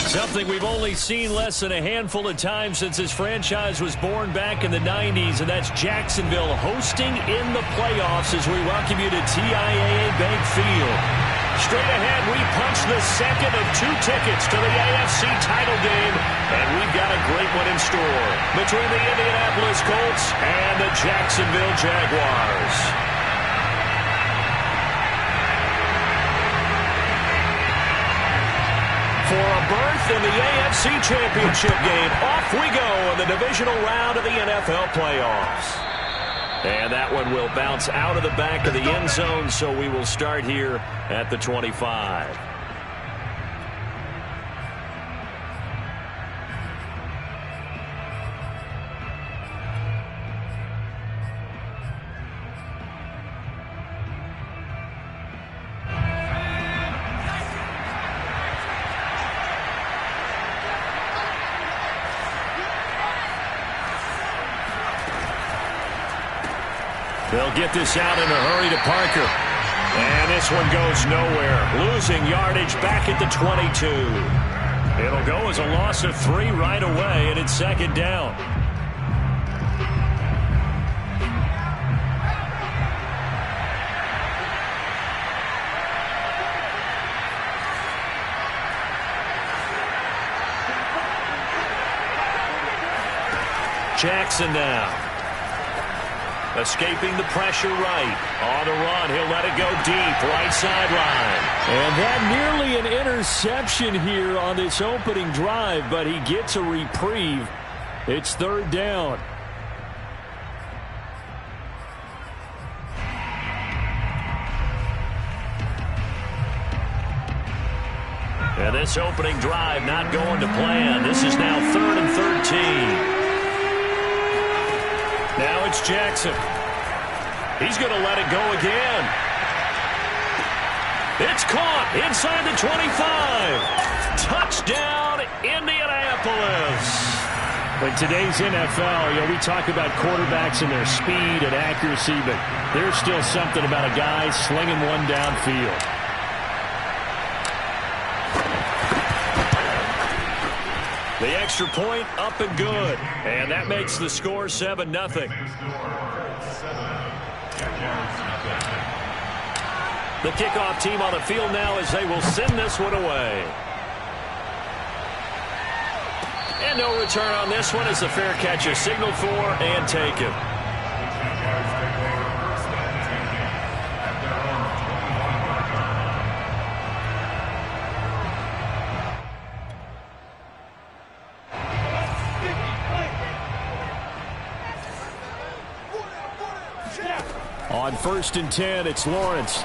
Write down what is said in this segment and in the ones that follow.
Something we've only seen less than a handful of times since this franchise was born back in the 90s, and that's Jacksonville hosting in the playoffs as we welcome you to TIAA Bank Field. Straight ahead, we punch the second of 2 tickets to the AFC title game, and we've got a great one in store between the Indianapolis Colts and the Jacksonville Jaguars. For a berth in the AFC Championship game, off we go in the divisional round of the NFL playoffs. And that one will bounce out of the back of the end zone, so we will start here at the 25. They'll get this out in a hurry to Parker. And this one goes nowhere. Losing yardage back at the 22. It'll go as a loss of 3 right away, and it's second down. Jackson now. Escaping the pressure right. On the run, he'll let it go deep, right sideline. And that nearly an interception here on this opening drive, but he gets a reprieve. It's third down. And this opening drive not going to plan. This is now 3rd and 13. Now it's Jackson. He's going to let it go again. It's caught inside the 25. Touchdown, Indianapolis. In today's NFL, we talk about quarterbacks and their speed and accuracy, but there's still something about a guy slinging one downfield. The extra point up and good. And that makes the score 7-0. The kickoff team on the field now as they will send this one away. And no return on this one as the fair catch is signaled for and taken. On 1st and 10, it's Lawrence.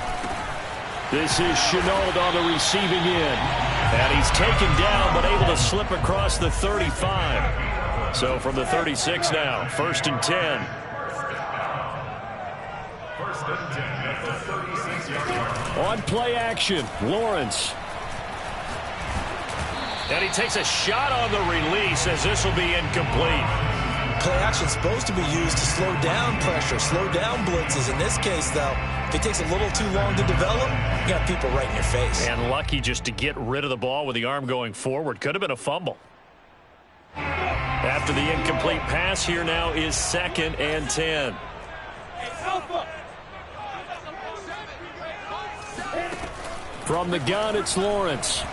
This is Chenault on the receiving end. And he's taken down but able to slip across the 35. So from the 36 now, 1st and 10. On play action, Lawrence. And he takes a shot on the release as this will be incomplete. Play action is supposed to be used to slow down pressure, slow down blitzes. In this case, though, if it takes a little too long to develop, you got people right in your face. And lucky just to get rid of the ball with the arm going forward. Could have been a fumble. After the incomplete pass, here now is 2nd and 10. From the gun, it's Lawrence.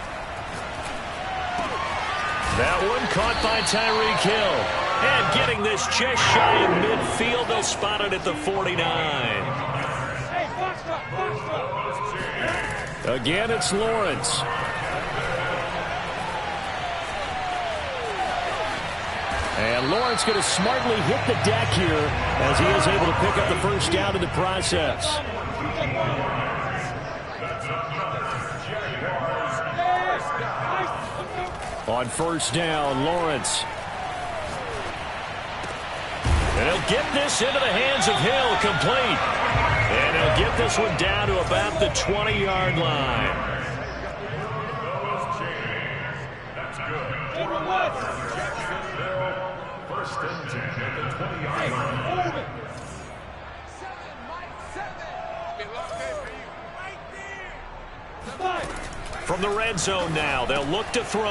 That one caught by Tyreek Hill. And getting this just shy of midfield, they'll spot it at the 49. Again, it's Lawrence. And Lawrence going to smartly hit the deck here as he is able to pick up the first down in the process. On 1st down, Lawrence. And he'll get this into the hands of Hill, complete. And he'll get this one down to about the 20-yard line. That's good. 1st and 10 at the 20-yard line. from the red zone now. They'll look to throw.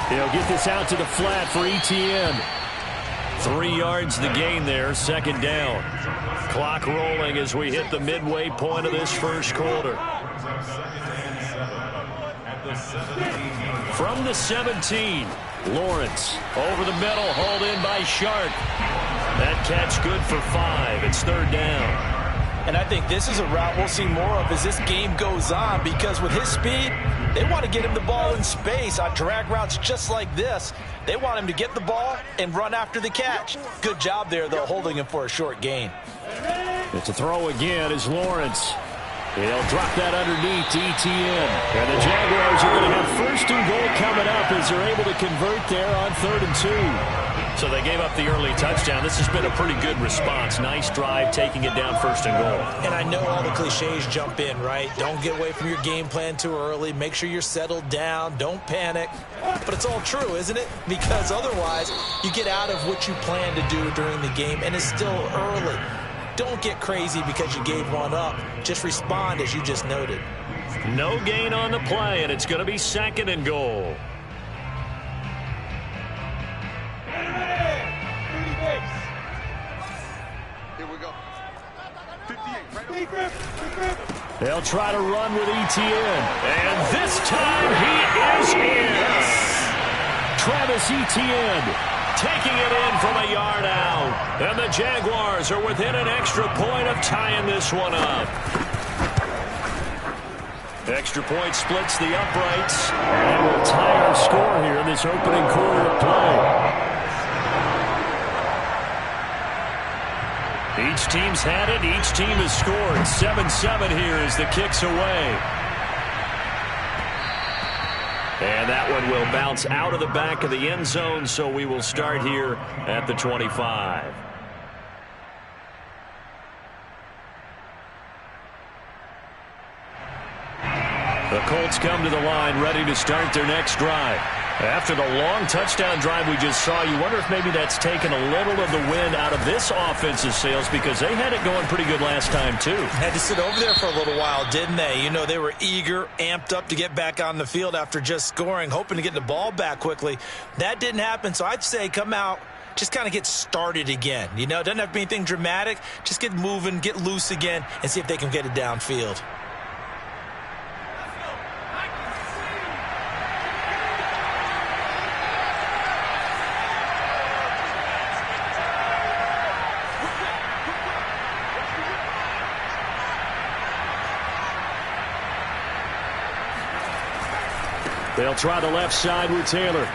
He'll get this out to the flat for ETN. 3 yards the gain there, second down. Clock rolling as we hit the midway point of this first quarter. From the 17, Lawrence over the middle, hauled in by Sharp. That catch good for 5. It's third down. And I think this is a route we'll see more of as this game goes on, because with his speed, they want to get him the ball in space on drag routes just like this. They want him to get the ball and run after the catch. Good job there, though, holding him for a short gain. It's a throw again as Lawrence. He'll drop that underneath to ETN. And the Jaguars are going to have first and goal coming up as they're able to convert there on 3rd and 2. So they gave up the early touchdown. This has been a pretty good response. Nice drive, taking it down 1st and goal. And I know all the cliches jump in, right? Don't get away from your game plan too early. Make sure you're settled down. Don't panic. But it's all true, isn't it? Because otherwise, you get out of what you plan to do during the game, and it's still early. Don't get crazy because you gave one up. Just respond as you just noted. No gain on the play, and it's going to be 2nd and goal. They'll try to run with ETN. And this time he is in. Travis Etienne taking it in from a yard out. And the Jaguars are within an extra point of tying this one up. Extra point splits the uprights. And will tie our score here in this opening quarter of play. Each team's had it. Each team has scored. 7-7 here as the kick's away. And that one will bounce out of the back of the end zone, so we will start here at the 25. The Colts come to the line ready to start their next drive. After the long touchdown drive we just saw, you wonder if maybe that's taken a little of the wind out of this offense's sails, because they had it going pretty good last time too. Had to sit over there for a little while, didn't they? You know, they were eager, amped up to get back on the field after just scoring, hoping to get the ball back quickly. That didn't happen, so I'd say come out, just kind of get started again. You know, it doesn't have to be anything dramatic. Just get moving, get loose again, and see if they can get it downfield. They'll try the left side with Taylor.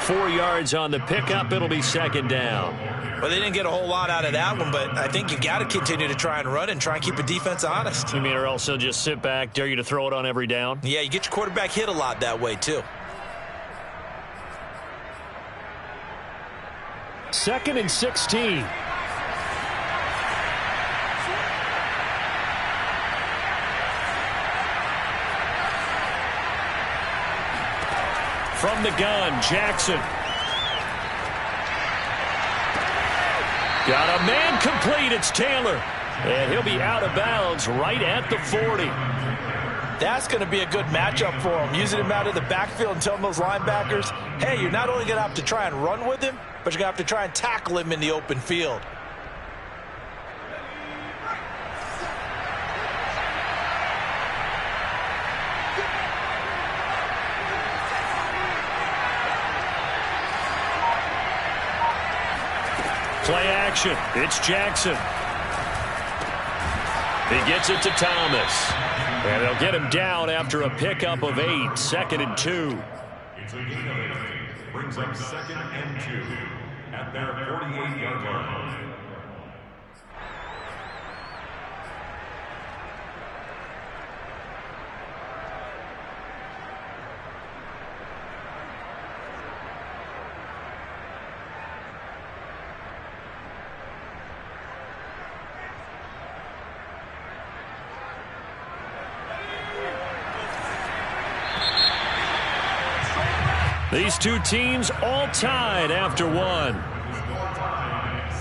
4 yards on the pickup. It'll be 2nd down. Well, they didn't get a whole lot out of that one, but I think you've got to continue to try and run and try and keep the defense honest. You mean, or else they'll just sit back, dare you to throw it on every down? Yeah, you get your quarterback hit a lot that way, too. 2nd and 16. From the gun, Jackson. Got a man complete. It's Taylor. And he'll be out of bounds right at the 40. That's going to be a good matchup for him. Using him out of the backfield and telling those linebackers, hey, you're not only going to have to try and run with him, but you're going to have to try and tackle him in the open field. Play action. It's Jackson. He gets it to Thomas. And they'll get him down after a pickup of 8. 2nd and 2. Brings up 2nd and 2 at their 48-yard line. These two teams all tied after one.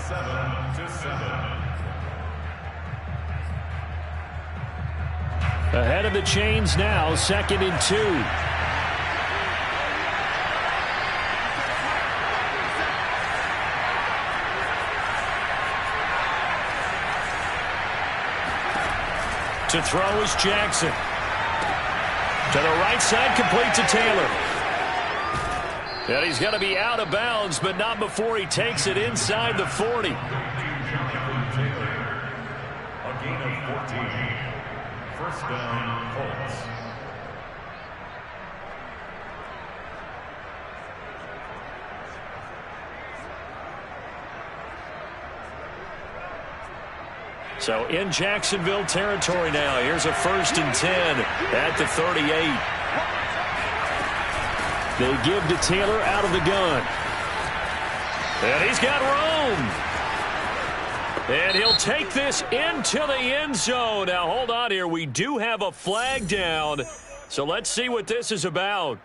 7-7. Ahead of the chains now, 2nd and 2. To throw is Jackson. To the right side, complete to Taylor. And he's going to be out of bounds, but not before he takes it inside the 40. A gain of 14. First down, Colts. So in Jacksonville territory now. Here's a 1st and 10 at the 38. They give to Taylor out of the gun. And he's got room. And he'll take this into the end zone. Now, hold on here. We do have a flag down. So let's see what this is about.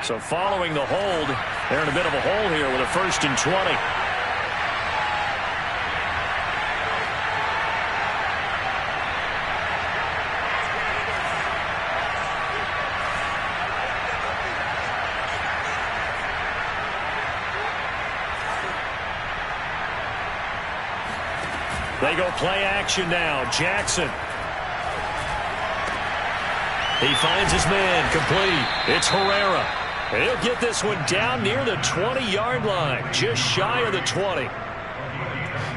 So following the hold, they're in a bit of a hole here with a 1st and 20. They go play action now. Jackson. He finds his man complete. It's Herrera. And he'll get this one down near the 20-yard line, just shy of the 20.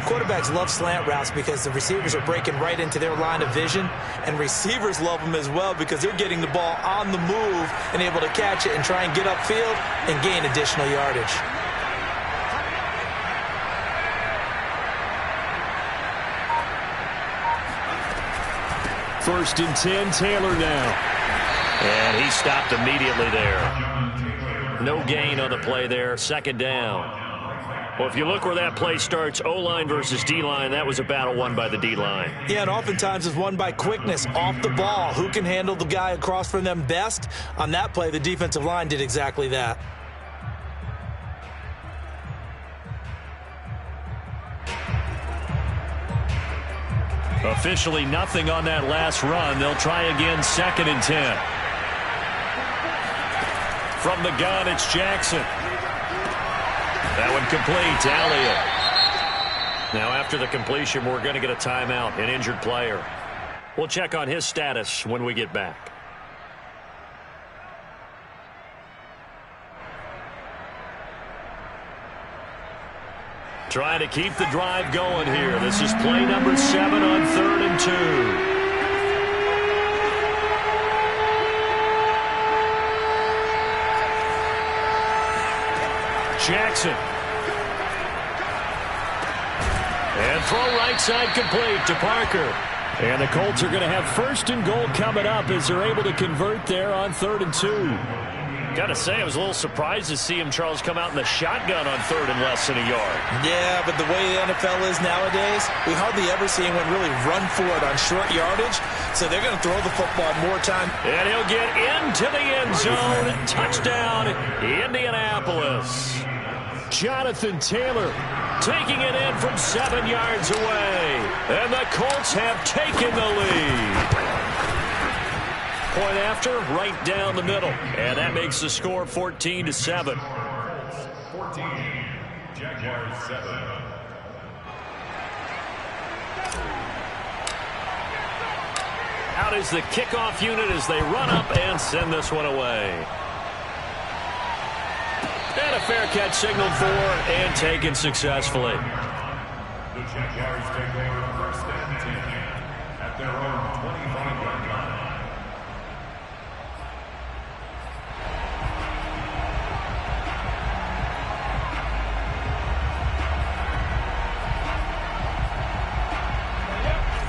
Quarterbacks love slant routes because the receivers are breaking right into their line of vision, and receivers love them as well because they're getting the ball on the move and able to catch it and try and get upfield and gain additional yardage. First and 10, Taylor now. And he stopped immediately there. No gain on the play there. 2nd down. Well, if you look where that play starts, O-line versus D-line, that was a battle won by the D-line. Yeah, and oftentimes it's won by quickness off the ball. Who can handle the guy across from them best? On that play, the defensive line did exactly that. Officially nothing on that last run. They'll try again, 2nd and 10. From the gun, it's Jackson. That one complete to Elliott. Now after the completion, we're going to get a timeout, an injured player. We'll check on his status when we get back. Trying to keep the drive going here. This is play number 7 on 3rd and 2. Jackson. And throw right side complete to Parker. And the Colts are going to have 1st and goal coming up as they're able to convert there on 3rd and 2. Got to say, I was a little surprised to see him, Charles, come out in the shotgun on 3rd and less than a yard. Yeah, but the way the NFL is nowadays, we hardly ever see anyone really run for it on short yardage. So they're going to throw the football more time. And he'll get into the end zone. Touchdown, Indianapolis. Jonathan Taylor taking it in from 7 yards away. And the Colts have taken the lead. Point after, right down the middle. And that makes the score 14-7. 14, Jaguars 7. Out is the kickoff unit as they run up and send this one away. And a fair catch signaled for and taken successfully. The Jaguars take over 1st and 10 at their own 25-yard line.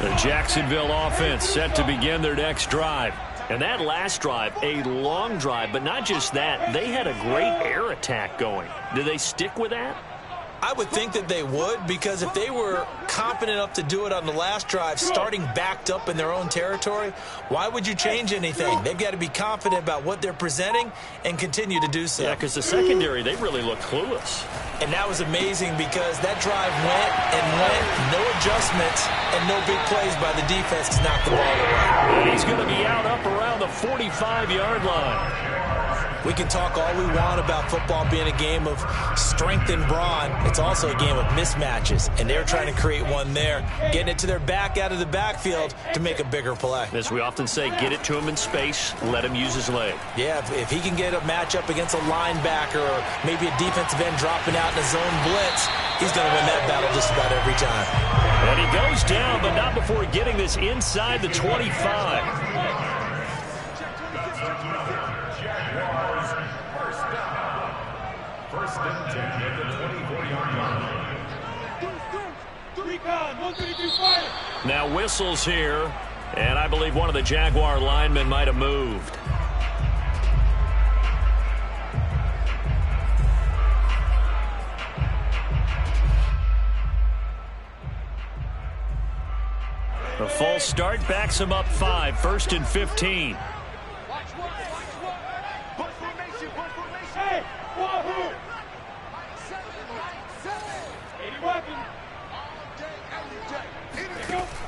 The Jacksonville offense set to begin their next drive. And that last drive, a long drive, but not just that. They had a great air attack going. Do they stick with that? I would think that they would, because if they were confident enough to do it on the last drive, starting backed up in their own territory, why would you change anything? They've got to be confident about what they're presenting and continue to do so. Yeah, because the secondary, they really looked clueless. And that was amazing because that drive went and went, no adjustments and no big plays by the defense to knock the ball away. And he's going to be out up around the 45-yard line. We can talk all we want about football being a game of strength and brawn. It's also a game of mismatches, and they're trying to create one there, getting it to their back out of the backfield to make a bigger play. As we often say, get it to him in space, let him use his leg. Yeah, if he can get a matchup against a linebacker or maybe a defensive end dropping out in a zone blitz, he's going to win that battle just about every time. And he goes down, but not before getting this inside the 25. First and 10 at the 24-yard line. Now whistles here, and I believe one of the Jaguar linemen might have moved. The false start backs him up 5, 1st and 15.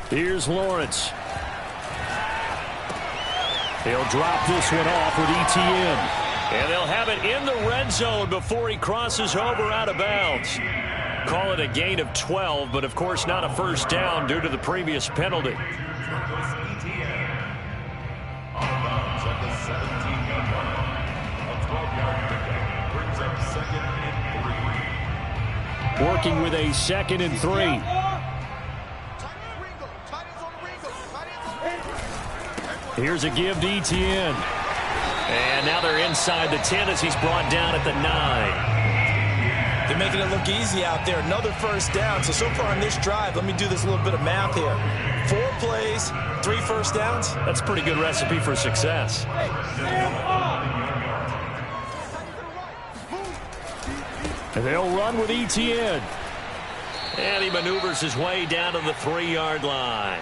Here's Lawrence. He'll drop this one off with ETN. And they'll have it in the red zone before he crosses over out of bounds. Call it a gain of 12, but of course not a first down due to the previous penalty. Working with a 2nd and 3. Here's a give to ETN. And now they're inside the 10 as he's brought down at the 9. They're making it look easy out there. Another first down. So far on this drive, let me do this little bit of math here. 4 plays, 3 first downs. That's a pretty good recipe for success. And they'll run with ETN. And he maneuvers his way down to the 3-yard line.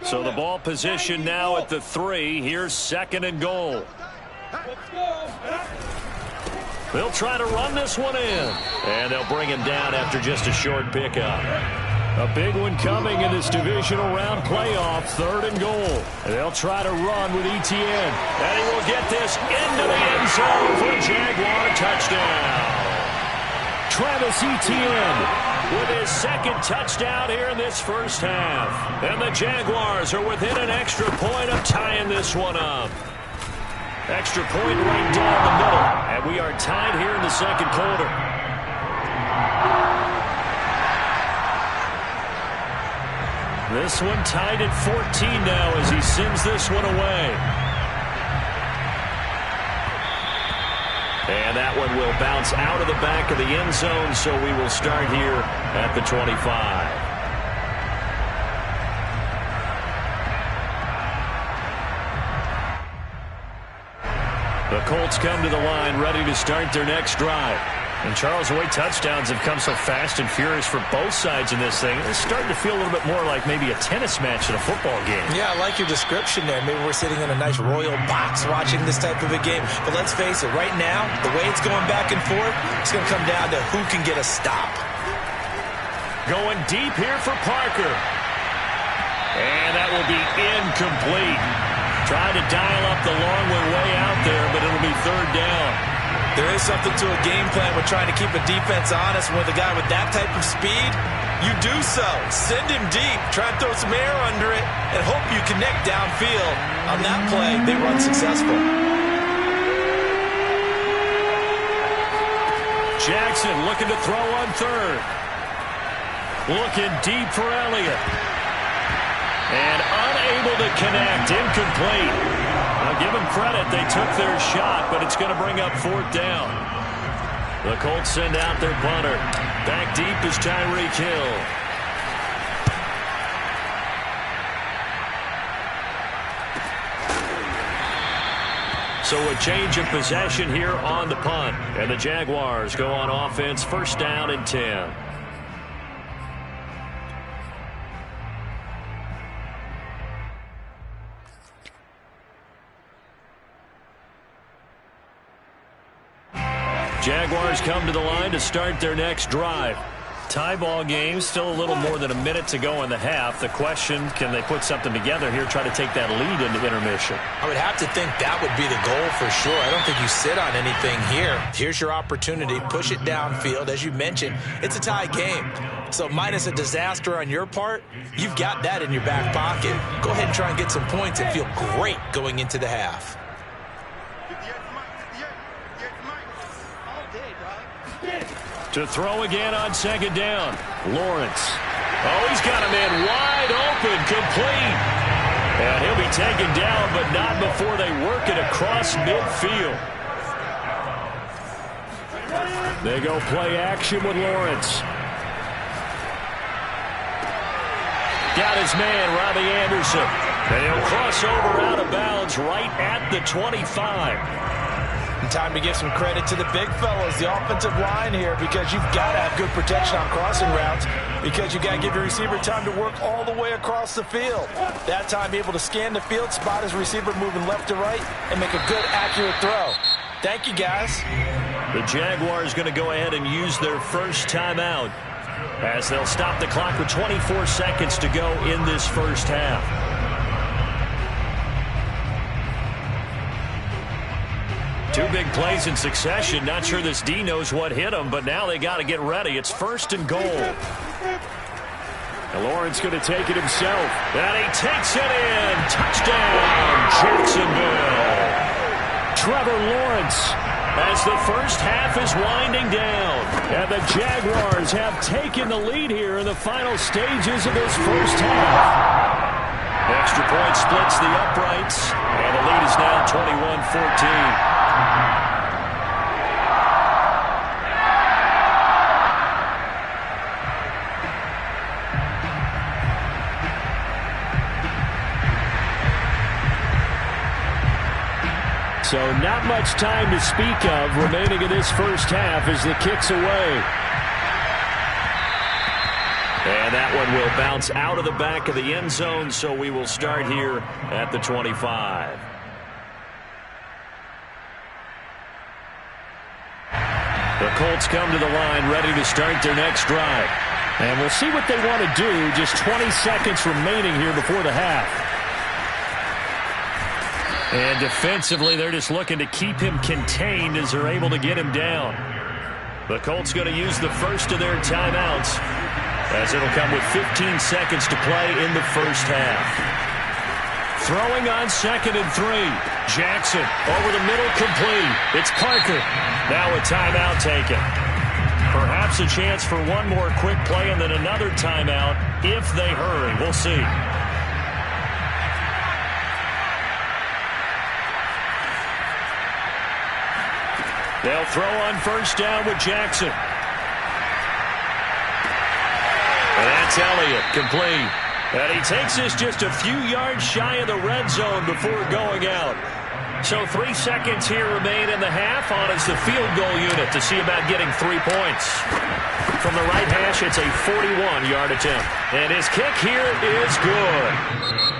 So the ball position now at the 3. Here's 2nd and goal. They'll try to run this one in. And they'll bring him down after just a short pickup. A big one coming in this divisional round playoff. 3rd and goal. And they'll try to run with ETN. And he will get this into the end zone for a Jaguar touchdown. Travis Etienne with his 2nd touchdown here in this first half. And the Jaguars are within an extra point of tying this one up. Extra point right down the middle. And we are tied here in the 2nd quarter. This one tied at 14 now as he sends this one away. And that one will bounce out of the back of the end zone, so we will start here at the 25. The Colts come to the line ready to start their next drive. And Charles, the way touchdowns have come so fast and furious for both sides in this thing, it's starting to feel a little bit more like maybe a tennis match in a football game. Yeah, I like your description there. Maybe we're sitting in a nice royal box watching this type of a game. But let's face it, right now, the way it's going back and forth, it's going to come down to who can get a stop. Going deep here for Parker. And that will be incomplete. Trying to dial up the long one way out there, but it'll be 3rd down. There is something to a game plan with trying to keep a defense honest. With a guy with that type of speed, you do so. Send him deep, try and throw some air under it, and hope you connect downfield. On that play, they run successful. Jackson looking to throw on 3rd. Looking deep for Elliott. And unable to connect, incomplete. I'll give them credit. They took their shot, but it's going to bring up 4th down. The Colts send out their punter. Back deep is Tyreek Hill. So a change of possession here on the punt. And the Jaguars go on offense, first down and 10. Jaguars come to the line to start their next drive. Tie ball game, still a little more than a minute to go in the half. The question, can they put something together here, try to take that lead into intermission? I would have to think that would be the goal for sure. I don't think you sit on anything here. Here's your opportunity. Push it downfield. As you mentioned, it's a tie game. So minus a disaster on your part, you've got that in your back pocket. Go ahead and try and get some points and feel great going into the half. To throw again on second down. Lawrence. Oh, he's got a man wide open, complete. And he'll be taken down, but not before they work it across midfield. They go play action with Lawrence. Got his man, Robbie Anderson. And he'll cross over out of bounds right at the 25. Time to give some credit to the big fellas, the offensive line here, because you've got to have good protection on crossing routes, because you've got to give your receiver time to work all the way across the field. That time, be able to scan the field, spot his receiver moving left to right, and make a good, accurate throw. Thank you, guys. The Jaguars going to go ahead and use their first timeout as they'll stop the clock with 24 seconds to go in this first half. Two big plays in succession. Not sure this D knows what hit him, but now they got to get ready. It's first and goal. And Lawrence going to take it himself. And he takes it in. Touchdown, Jacksonville. Trevor Lawrence as the first half is winding down. And the Jaguars have taken the lead here in the final stages of this first half. Extra point splits the uprights. And the lead is now 21-14. So not much time to speak of remaining in this first half as the kick's away. And that one will bounce out of the back of the end zone, so we will start here at the 25. The Colts come to the line ready to start their next drive. And we'll see what they want to do. Just 20 seconds remaining here before the half. And defensively, they're just looking to keep him contained as they're able to get him down. The Colts going to use the first of their timeouts as it'll come with 15 seconds to play in the first half. Throwing on 2nd and 3. Jackson over the middle, complete. It's Parker. Now a timeout taken. Perhaps a chance for one more quick play and then another timeout if they hurry. We'll see. They'll throw on first down with Jackson. And that's Elliott, complete. And he takes this just a few yards shy of the red zone before going out. So 3 seconds here remain in the half. On is the field goal unit to see about getting 3 points. From the right hash, it's a 41-yard attempt. And his kick here is good.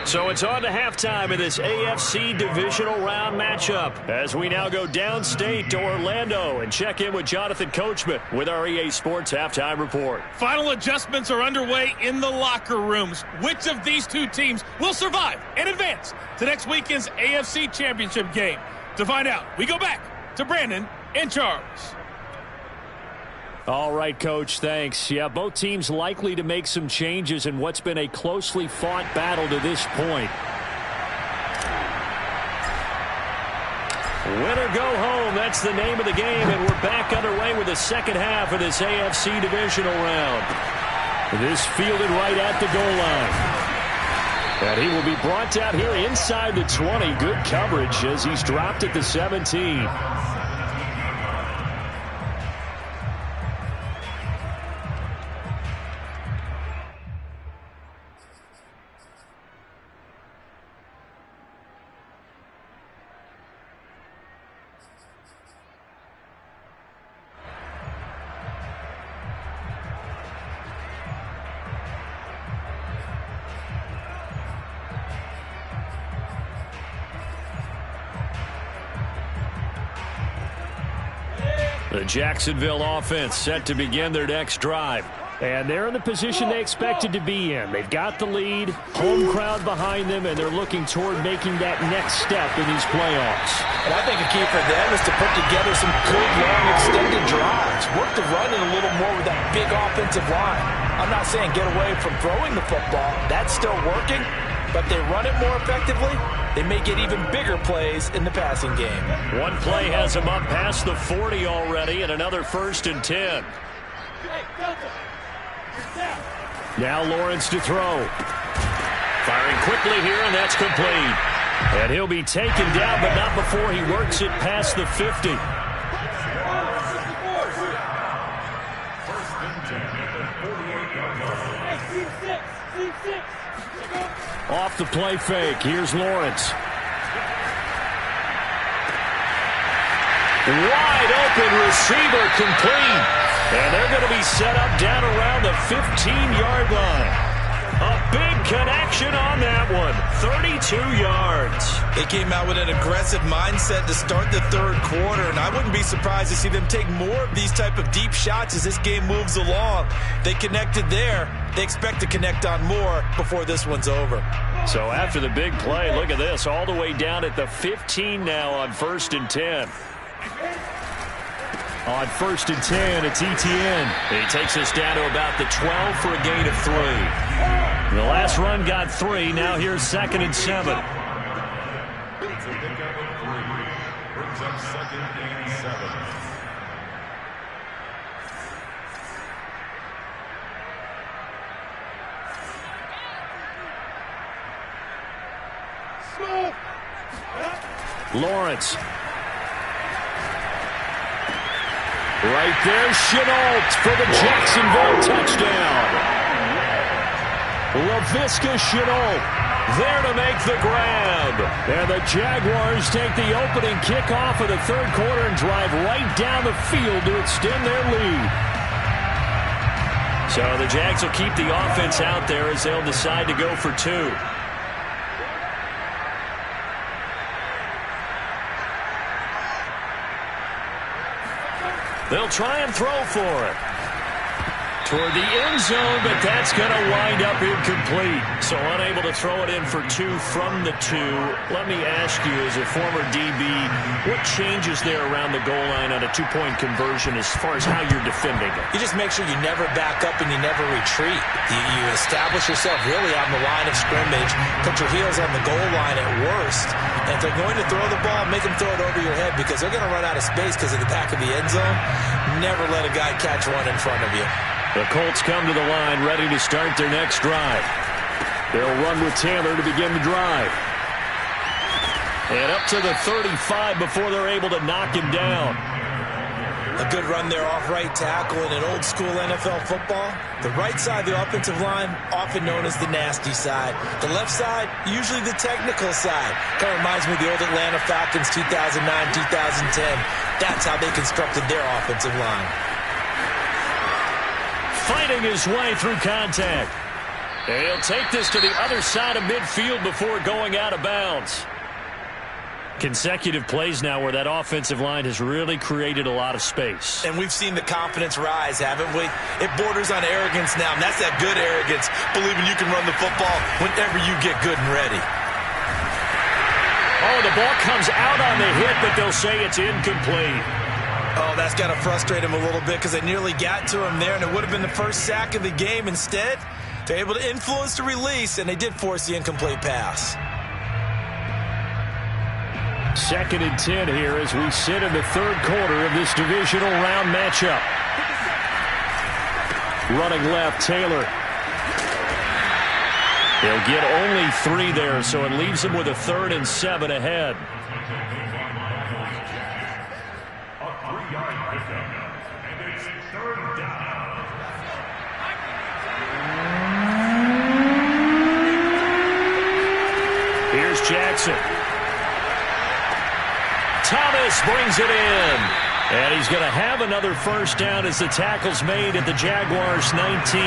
So it's on to halftime of this AFC divisional round matchup as we now go downstate to Orlando and check in with Jonathan Coachman with our EA Sports Halftime Report. Final adjustments are underway in the locker rooms. Which of these two teams will survive and advance to next weekend's AFC Championship game? To find out, we go back to Brandon and Charles. All right, Coach, thanks. Yeah, both teams likely to make some changes in what's been a closely fought battle to this point. Win or go home, that's the name of the game, and we're back underway with the second half of this AFC divisional round. This fielded right at the goal line. And he will be brought down here inside the 20. Good coverage as he's dropped at the 17. The Jacksonville offense set to begin their next drive. And they're in the position they expected to be in. They've got the lead, home crowd behind them, and they're looking toward making that next step in these playoffs. And I think a key for them is to put together some good, long, extended drives. Work the run in a little more with that big offensive line. I'm not saying get away from throwing the football. That's still working. But they run it more effectively, they may get even bigger plays in the passing game. One play has them up past the 40 already, and another 1st and 10. Now Lawrence to throw. Firing quickly here, and that's complete. And he'll be taken down, but not before he works it past the 50. Off the play fake. Here's Lawrence. Wide open receiver complete. And they're going to be set up down around the 15-yard line. A big connection on that one. 32 yards. They came out with an aggressive mindset to start the third quarter, and I wouldn't be surprised to see them take more of these type of deep shots as this game moves along. They connected there. They expect to connect on more before this one's over. So after the big play, look at this, all the way down at the 15 now on 1st and 10. On 1st and 10, it's Etienne. He takes us down to about the 12 for a gain of 3. The last run got 3. Now here's 2nd and 7. It's a pickup of 3. Brings up 2nd and 7. Lawrence. Right there, Chenault for the Jacksonville touchdown. Laviska Chenault there to make the grab. And the Jaguars take the opening kickoff of the third quarter and drive right down the field to extend their lead. So the Jags will keep the offense out there as they'll decide to go for 2. They'll try and throw for it. Toward the end zone, but that's going to wind up incomplete. So unable to throw it in for 2 from the 2. Let me ask you, as a former DB, what changes there around the goal line on a 2-point conversion as far as how you're defending it? You just make sure you never back up and you never retreat. You establish yourself really on the line of scrimmage, put your heels on the goal line at worst. And if they're going to throw the ball, make them throw it over your head because they're going to run out of space because of the back of the end zone. Never let a guy catch one in front of you. The Colts come to the line ready to start their next drive. They'll run with Taylor to begin the drive. And up to the 35 before they're able to knock him down. A good run there off right tackle in an old school NFL football. The right side of the offensive line, often known as the nasty side. The left side, usually the technical side. Kind of reminds me of the old Atlanta Falcons 2009, 2010. That's how they constructed their offensive line. Fighting his way through contact. And he'll take this to the other side of midfield before going out of bounds. Consecutive plays now where that offensive line has really created a lot of space. And we've seen the confidence rise, haven't we? It borders on arrogance now, and that's that good arrogance, believing you can run the football whenever you get good and ready. Oh, the ball comes out on the hit, but they'll say it's incomplete. Oh, that's got to frustrate him a little bit because they nearly got to him there, and it would have been the first sack of the game. Instead, they're able to influence the release, and they did force the incomplete pass. 2nd and 10 here as we sit in the third quarter of this divisional round matchup. Running left, Taylor. He'll get only 3 there, so it leaves him with a 3rd and 7 ahead. Here's Jackson. Thomas brings it in. And he's going to have another first down as the tackle's made at the Jaguars 19.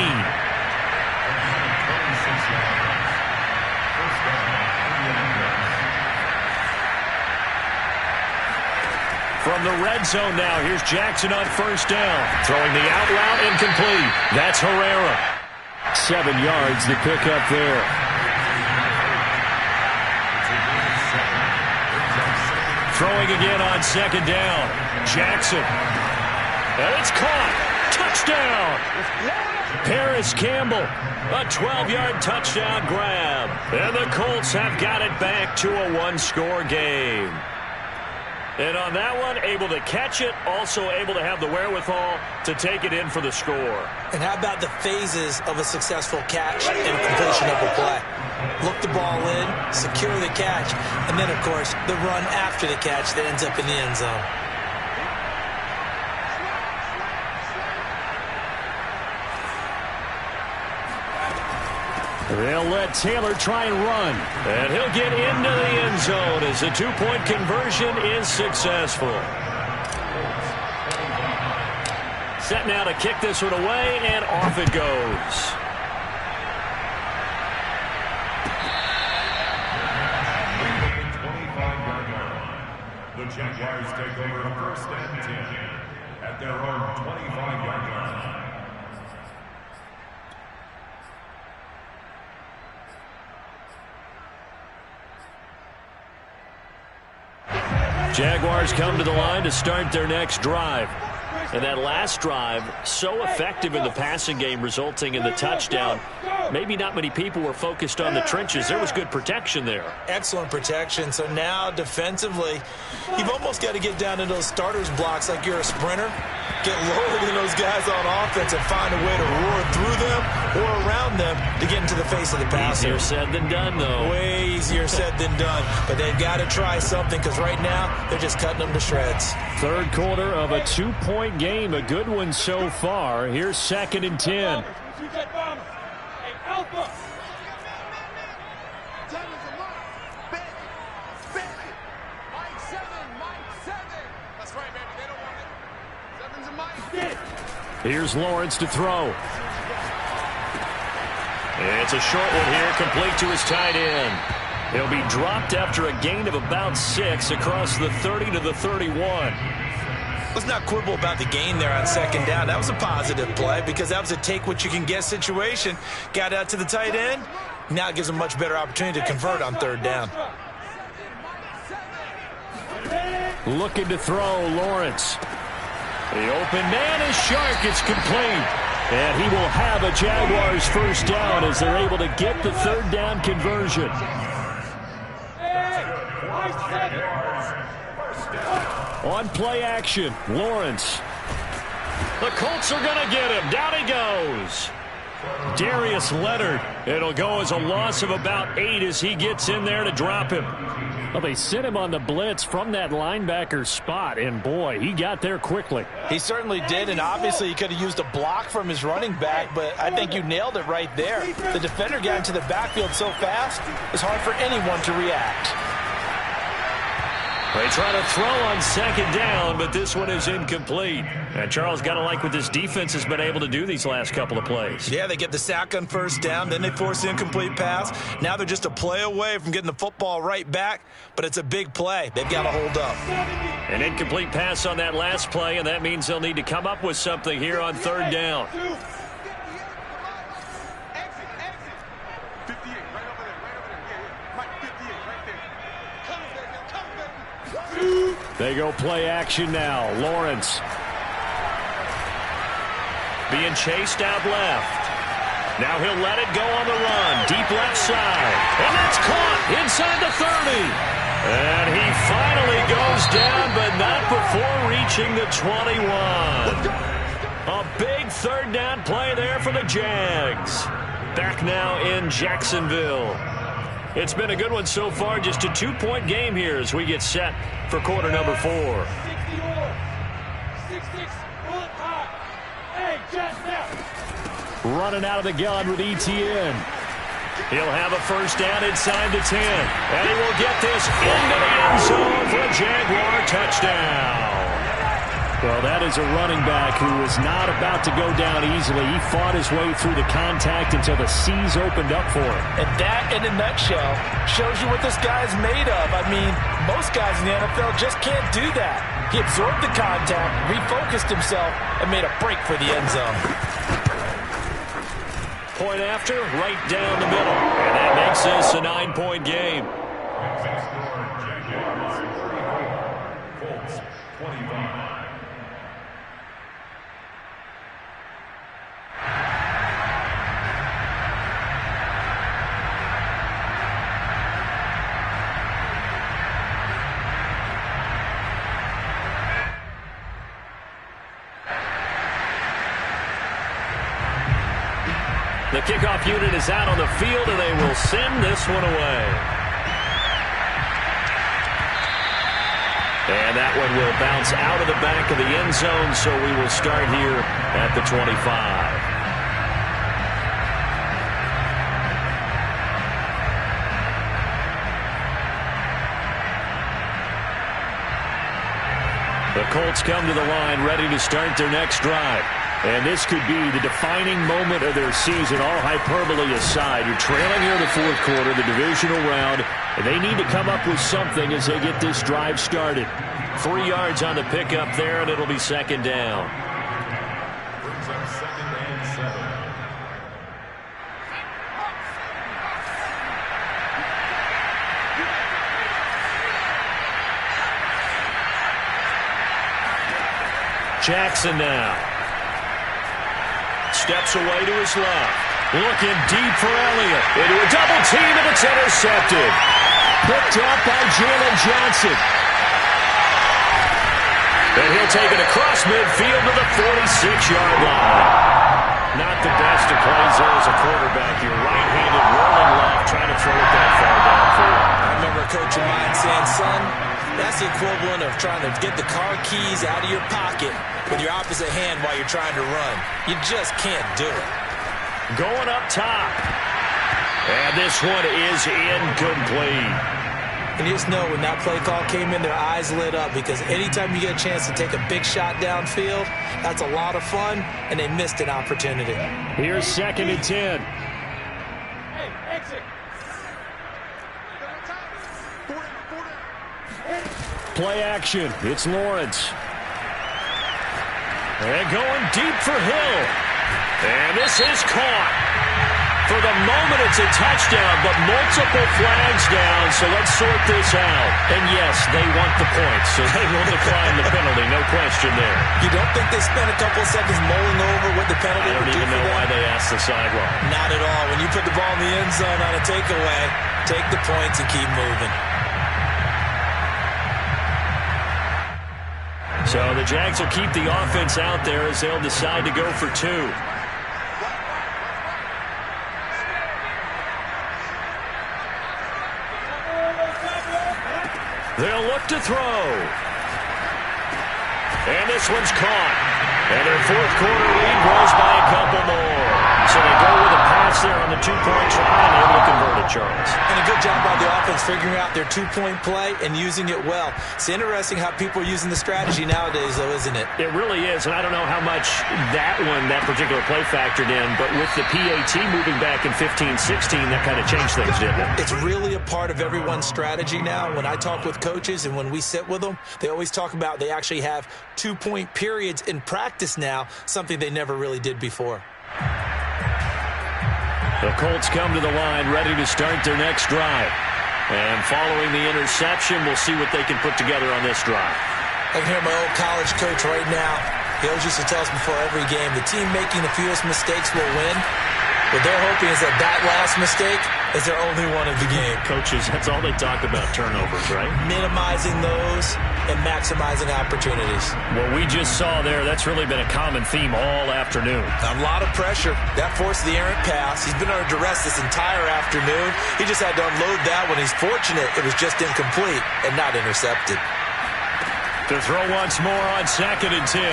From the red zone now, here's Jackson on first down. Throwing the out route, incomplete. That's Herrera. 7 yards, the pickup there. Throwing again on second down. Jackson. And it's caught. Touchdown. Paris Campbell. A 12-yard touchdown grab. And the Colts have got it back to a one-score game. And on that one, able to catch it, also able to have the wherewithal to take it in for the score. And how about the phases of a successful catch and completion of a play? Look the ball in, secure the catch, and then, of course, the run after the catch that ends up in the end zone. They'll let Taylor try and run. And he'll get into the end zone as the two-point conversion is successful. Set now to kick this one away, and off it goes. The Jaguars take over first and 10 at their own 25-yard line. Jaguars come to the line to start their next drive. And that last drive, so effective in the passing game, resulting in the touchdown. Maybe not many people were focused on the trenches. There was good protection there. Excellent protection. So now defensively, you've almost got to get down to those starters blocks like you're a sprinter. Get lower than those guys on offense and find a way to roar through them or around them to get into the face of the passer. Easier said than done, though. Way easier said than done. But they've got to try something because right now they're just cutting them to shreds. Third quarter of a two-point game. A good one so far. Here's 2nd and 10. Here's Lawrence to throw. It's a short one here, complete to his tight end. He'll be dropped after a gain of about 6 across the 30 to the 31. Let's not quibble about the gain there on second down. That was a positive play because that was a take-what-you-can-get situation. Got out to the tight end. Now it gives them a much better opportunity to convert on third down. Looking to throw, Lawrence. The open man is Shark. It's complete. And he will have a Jaguars first down as they're able to get the third down conversion. On play action, Lawrence. The Colts are going to get him. Down he goes. Darius Leonard. It'll go as a loss of about 8 as he gets in there to drop him. Well, they sent him on the blitz from that linebacker spot, and boy, he got there quickly. He certainly did, and obviously he could have used a block from his running back, but I think you nailed it right there. The defender got into the backfield so fast, it's hard for anyone to react. They try to throw on second down, but this one is incomplete. And Charles, got to like what this defense has been able to do these last couple of plays. Yeah, they get the sack on first down, then they force the incomplete pass. Now they're just a play away from getting the football right back, but it's a big play. They've got to hold up. An incomplete pass on that last play, and that means they'll need to come up with something here on third down. They go play action now. Lawrence. Being chased out left. Now he'll let it go on the run. Deep left side. And that's caught inside the 30. And he finally goes down, but not before reaching the 21. A big third down play there for the Jags. Back now in Jacksonville. It's been a good one so far. Just a 2-point game here as we get set for quarter number 4. Running out of the gun with ETN. He'll have a first down inside the 10. And he will get this into the end zone for a Jaguar touchdown. Well, that is a running back who was not about to go down easily. He fought his way through the contact until the seas opened up for him. And that, in a nutshell, shows you what this guy's made of. I mean, most guys in the NFL just can't do that. He absorbed the contact, refocused himself, and made a break for the end zone. Point after, right down the middle. And that makes this a 9-point game. Jaguars 34, Colts 25. The kickoff unit is out on the field, and they will send this one away. And that one will bounce out of the back of the end zone, so we will start here at the 25. The Colts come to the line ready to start their next drive. And this could be the defining moment of their season, all hyperbole aside. You're trailing here in the fourth quarter, the divisional round, and they need to come up with something as they get this drive started. 3 yards on the pickup there, and it'll be second down. Brings up second and 7. Jackson now. Steps away to his left. Looking deep for Elliott. Into a double team, and it's intercepted. Picked up by Jalen Johnson. And he'll take it across midfield to the 46-yard line. Not the best of plays there as a quarterback. You're right-handed, rolling left, trying to throw it that far downfield. I remember a coach of mine saying, son, that's the equivalent of trying to get the car keys out of your pocket with your opposite hand while you're trying to run. You just can't do it. Going up top. And this one is incomplete. And you just know when that play call came in, their eyes lit up, because anytime you get a chance to take a big shot downfield, that's a lot of fun, and they missed an opportunity. Here's second and 10. Play action. It's Lawrence. And going deep for Hill. And this is caught. For the moment, it's a touchdown, but multiple flags down, so let's sort this out. And yes, they want the points, so they will decline the penalty, no question there. You don't think they spent a couple of seconds mulling over what the penalty would do? I don't even know why they asked the sideline. Not at all. When you put the ball in the end zone on a takeaway, take the points and keep moving. So the Jags will keep the offense out there as they'll decide to go for 2. They'll look to throw. And this one's caught. And their fourth quarter lead grows by a couple more. So they go with a pass there on the 2-point try, and able to convert it, Charles. And a good job by the offense figuring out their 2-point play and using it well. It's interesting how people are using the strategy nowadays, though, isn't it? It really is, and I don't know how much that particular play factored in, but with the PAT moving back in 15-16, that kind of changed things, didn't it? It's really a part of everyone's strategy now. When I talk with coaches and when we sit with them, they always talk about they actually have 2-point periods in practice now, something they never really did before. The Colts come to the line ready to start their next drive. And following the interception, we'll see what they can put together on this drive. I can hear my old college coach right now. He always used to tell us before every game, the team making the fewest mistakes will win. What they're hoping is that last mistake is their only one of the game. Coaches, that's all they talk about, turnovers, right? Minimizing those and maximizing opportunities. What we just saw there, that's really been a common theme all afternoon. A lot of pressure. That forced the errant pass. He's been under duress this entire afternoon. He just had to unload that one. He's fortunate it was just incomplete and not intercepted. To throw once more on second and 10.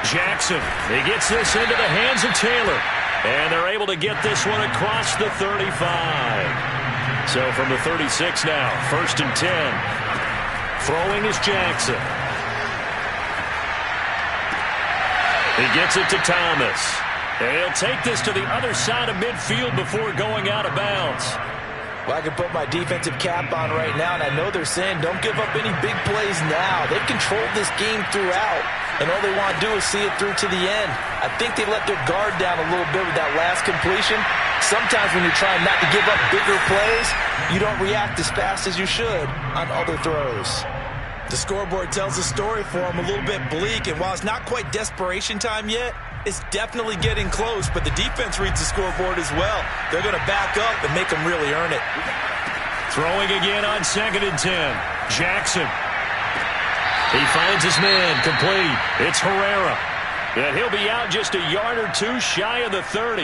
Jackson, he gets this into the hands of Taylor. And they're able to get this one across the 35. So from the 36 now, first and 10. Throwing is Jackson. He gets it to Thomas. And he'll take this to the other side of midfield before going out of bounds. Well, I can put my defensive cap on right now, and I know they're saying don't give up any big plays now. They've controlled this game throughout, and all they want to do is see it through to the end. I think they let their guard down a little bit with that last completion. Sometimes when you're trying not to give up bigger plays, you don't react as fast as you should on other throws. The scoreboard tells a story for them, a little bit bleak, and while it's not quite desperation time yet, it's definitely getting close, but the defense reads the scoreboard as well. They're going to back up and make them really earn it. Throwing again on 2nd and 10. Jackson. He finds his man, complete. It's Herrera. And he'll be out just a yard or two shy of the 30.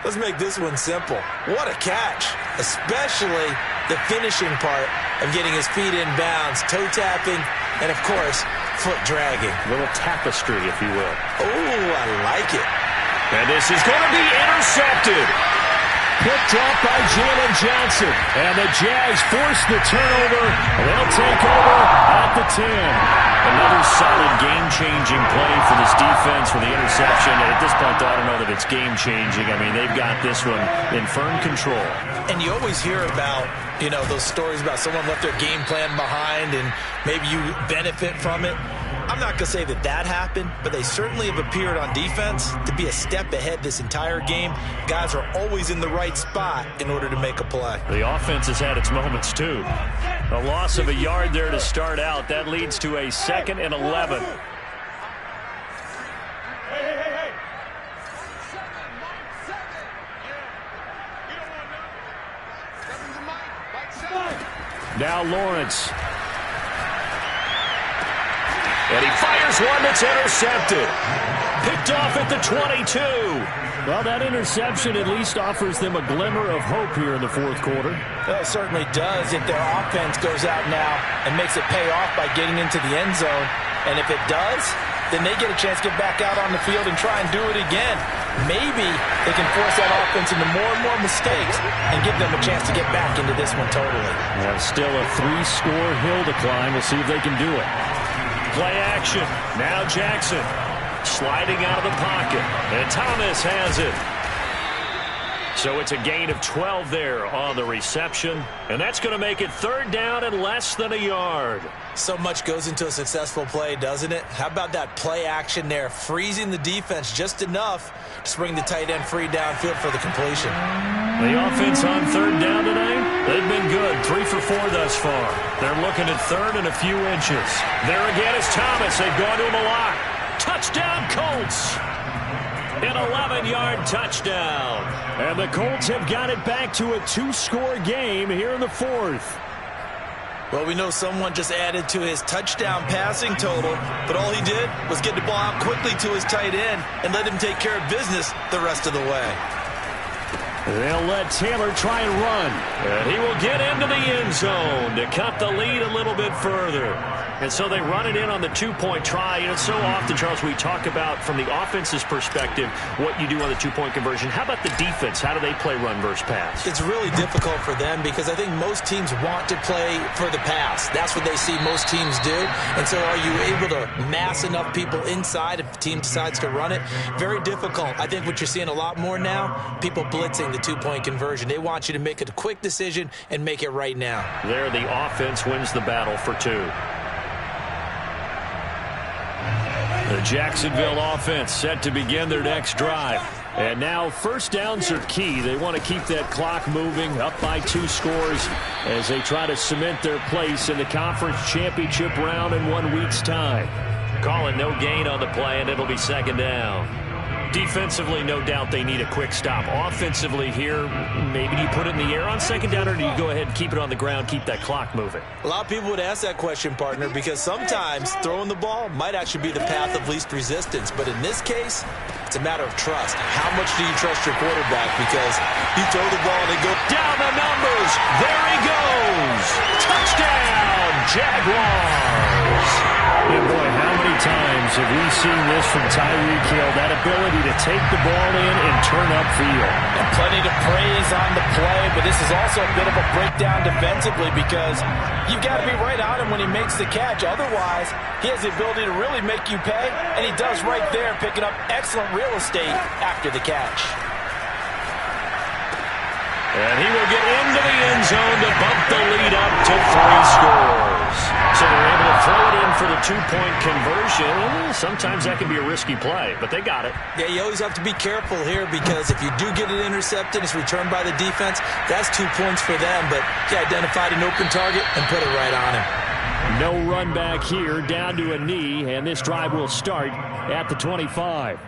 Let's make this one simple. What a catch, especially the finishing part of getting his feet in bounds, toe tapping, and of course, foot dragging. A little tapestry, if you will. Oh, I like it. And this is going to be intercepted. Picked up by Jalen Johnson. And the Jags force the turnover. They'll take over at the 10. Another solid game-changing play for this defense for the interception. And at this point, I don't know that it's game-changing. I mean, they've got this one in firm control. And you always hear about, those stories about someone left their game plan behind and maybe you benefit from it. I'm not going to say that that happened, but they certainly have appeared on defense to be a step ahead this entire game. Guys are always in the right spot in order to make a play. The offense has had its moments, too. A loss of a yard there to start out. That leads to a 2nd and 11. Now Lawrence. And he fires one that's intercepted. Picked off at the 22. Well, that interception at least offers them a glimmer of hope here in the fourth quarter. Well, it certainly does if their offense goes out now and makes it pay off by getting into the end zone. And if it does, then they get a chance to get back out on the field and try and do it again. Maybe they can force that offense into more and more mistakes and give them a chance to get back into this one totally. Well, still a 3-score hill to climb. We'll see if they can do it. Play action. Now Jackson sliding out of the pocket. And Thomas has it. So it's a gain of 12 there on the reception. And that's going to make it 3rd down and less than a yard. So much goes into a successful play, doesn't it? How about that play action there? Freezing the defense just enough to bring the tight end free downfield for the completion. The offense on 3rd down tonight, they've been good. 3 for 4 thus far. They're looking at 3rd and a few inches. There again is Thomas. They've gone to him a lot. Touchdown, Colts. An 11-yard touchdown. And the Colts have got it back to a 2-score game here in the 4th. Well, we know someone just added to his touchdown passing total, but all he did was get the ball out quickly to his tight end and let him take care of business the rest of the way. They'll let Taylor try and run. And he will get into the end zone to cut the lead a little bit further. And so they run it in on the 2-point try. So often, Charles, we talk about from the offense's perspective what you do on the 2-point conversion. How about the defense? How do they play run versus pass? It's really difficult for them because I think most teams want to play for the pass. That's what they see most teams do. And so are you able to mass enough people inside if the team decides to run it? Very difficult. I think what you're seeing a lot more now, people blitzing the 2-point conversion. They want you to make a quick decision and make it right now. There, the offense wins the battle for 2. The Jacksonville offense set to begin their next drive. And now 1st downs are key. They want to keep that clock moving up by 2 scores as they try to cement their place in the conference championship round in 1 week's time. Call it no gain on the play, and it'll be 2nd down. Defensively, no doubt they need a quick stop. Offensively here, maybe do you put it in the air on 2nd down, or do you go ahead and keep it on the ground, keep that clock moving? A lot of people would ask that question, partner, because sometimes throwing the ball might actually be the path of least resistance. But in this case, it's a matter of trust. How much do you trust your quarterback? Because you throw the ball and they go down the numbers. There he goes. Touchdown, Jaguars. And boy, how many times times have we seen this from Tyreek Hill, that ability to take the ball in and turn upfield. And plenty to praise on the play, but this is also a bit of a breakdown defensively because you've got to be right on him when he makes the catch. Otherwise, he has the ability to really make you pay, and he does right there, picking up excellent real estate after the catch. And he will get into the end zone to bump the lead up to 3 scores. So they're able to throw it in for the 2-point conversion. Sometimes that can be a risky play, but they got it. Yeah, you always have to be careful here because if you do get it intercepted, it's returned by the defense. That's 2 points for them, but he identified an open target and put it right on him. No run back here, down to a knee, and this drive will start at the 25.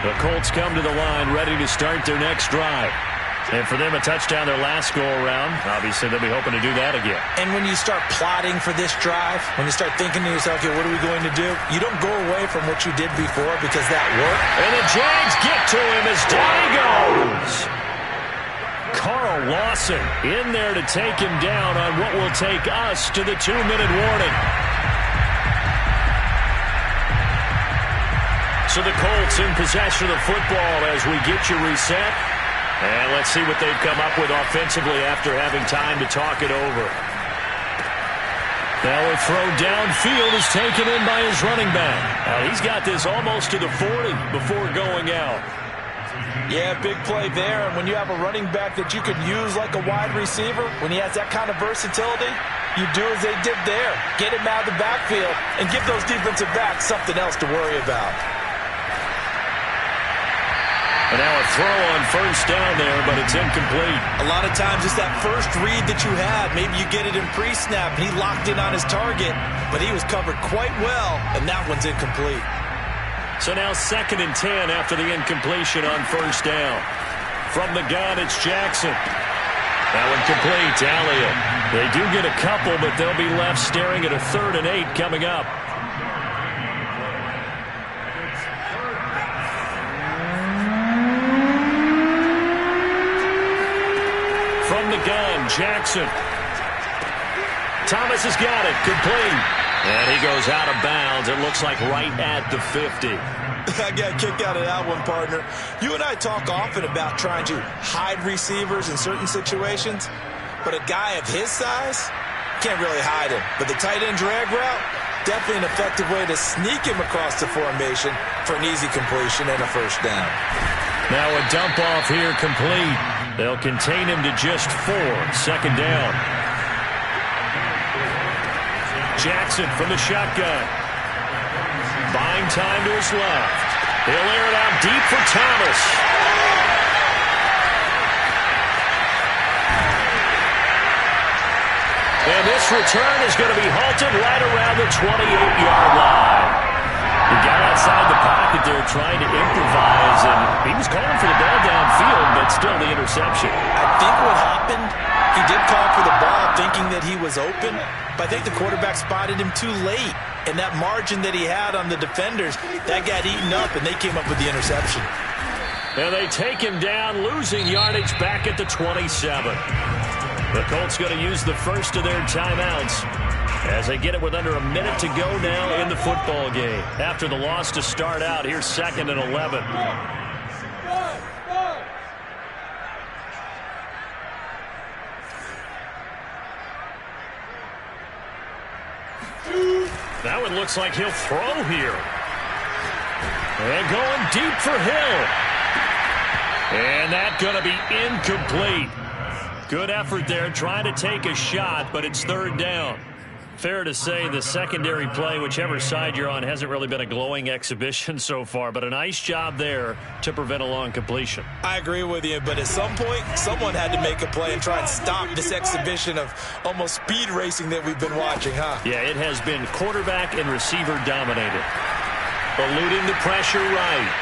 The Colts come to the line ready to start their next drive. And for them, a touchdown their last go-around. Obviously, they'll be hoping to do that again. And when you start plotting for this drive, when you start thinking to yourself, okay, what are we going to do? You don't go away from what you did before because that worked. And the Jags get to him as down he goes. Carl Lawson in there to take him down on what will take us to the 2-minute warning. So the Colts in possession of the football as we get you reset. And let's see what they've come up with offensively after having time to talk it over. Now a throw downfield is taken in by his running back. Now he's got this almost to the 40 before going out. Yeah, big play there. And when you have a running back that you can use like a wide receiver, when he has that kind of versatility, you do as they did there. Get him out of the backfield and give those defensive backs something else to worry about. And now a throw on first down there, but it's incomplete. A lot of times it's that first read that you had. Maybe you get it in pre-snap, and he locked in on his target, but he was covered quite well, and that one's incomplete. So now 2nd and 10 after the incompletion on first down. From the gun, it's Jackson. That one complete to Elliott. They do get a couple, but they'll be left staring at a 3rd and 8 coming up. From the gun, Jackson. Thomas has got it, complete. And he goes out of bounds. It looks like right at the 50. I got a kick out of that one, partner. You and I talk often about trying to hide receivers in certain situations, but a guy of his size can't really hide him. But the tight end drag route, definitely an effective way to sneak him across the formation for an easy completion and a first down. Now a dump off here complete. They'll contain him to just 4. 2nd down. Jackson from the shotgun. Buying time to his left. He'll air it out deep for Thomas. And this return is going to be halted right around the 28-yard line. He got outside the pocket there trying to improvise, and he was calling for the ball downfield, but still the interception. I think what happened, he did call for the ball thinking that he was open, but I think the quarterback spotted him too late. And that margin that he had on the defenders, that got eaten up, and they came up with the interception. And they take him down, losing yardage back at the 27. The Colts going to use the first of their timeouts as they get it with under a minute to go now in the football game. After the loss to start out, here's 2nd and 11. That one looks like he'll throw here. And going deep for Hill. And that's going to be incomplete. Good effort there, trying to take a shot, but it's 3rd down. Fair to say the secondary play, whichever side you're on, hasn't really been a glowing exhibition so far, but a nice job there to prevent a long completion. I agree with you, but at some point, someone had to make a play and try and stop this exhibition of almost speed racing that we've been watching, huh? Yeah, it has been quarterback and receiver dominated. Eluding the pressure right.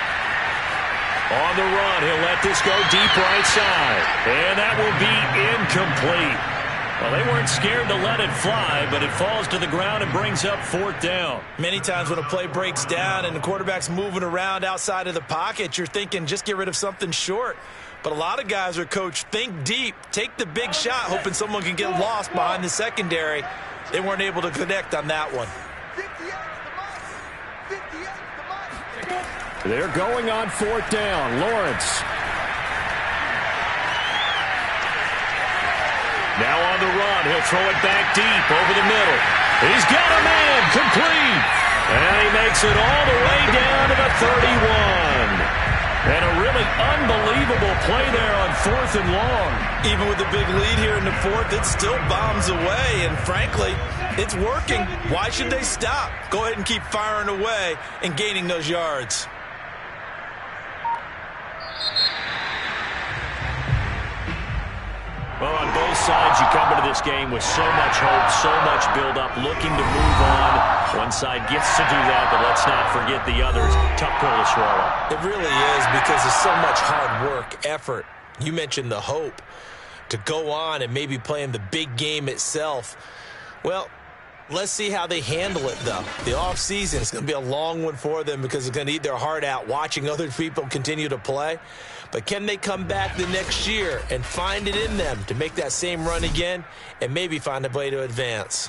On the run, he'll let this go deep right side. And that will be incomplete. Well, they weren't scared to let it fly, but it falls to the ground and brings up 4th down. Many times when a play breaks down and the quarterback's moving around outside of the pocket, you're thinking just get rid of something short. But a lot of guys are coached, think deep, take the big shot, hoping someone can get lost behind the secondary. They weren't able to connect on that one. They're going on 4th down. Lawrence. Now on the run. He'll throw it back deep over the middle. He's got a man. Complete. And he makes it all the way down to the 31. And a really unbelievable play there on 4th and long. Even with the big lead here in the 4th, it still bombs away. And frankly, it's working. Why should they stop? Go ahead and keep firing away and gaining those yards. Well, on both sides, you come into this game with so much hope, so much build-up, looking to move on. One side gets to do that, but let's not forget the others. Tough pill to swallow. It really is, because there's so much hard work, effort. You mentioned the hope to go on and maybe play in the big game itself. Well, let's see how they handle it, though. The offseason is going to be a long one for them because it's going to eat their heart out watching other people continue to play. But can they come back the next year and find it in them to make that same run again and maybe find a way to advance?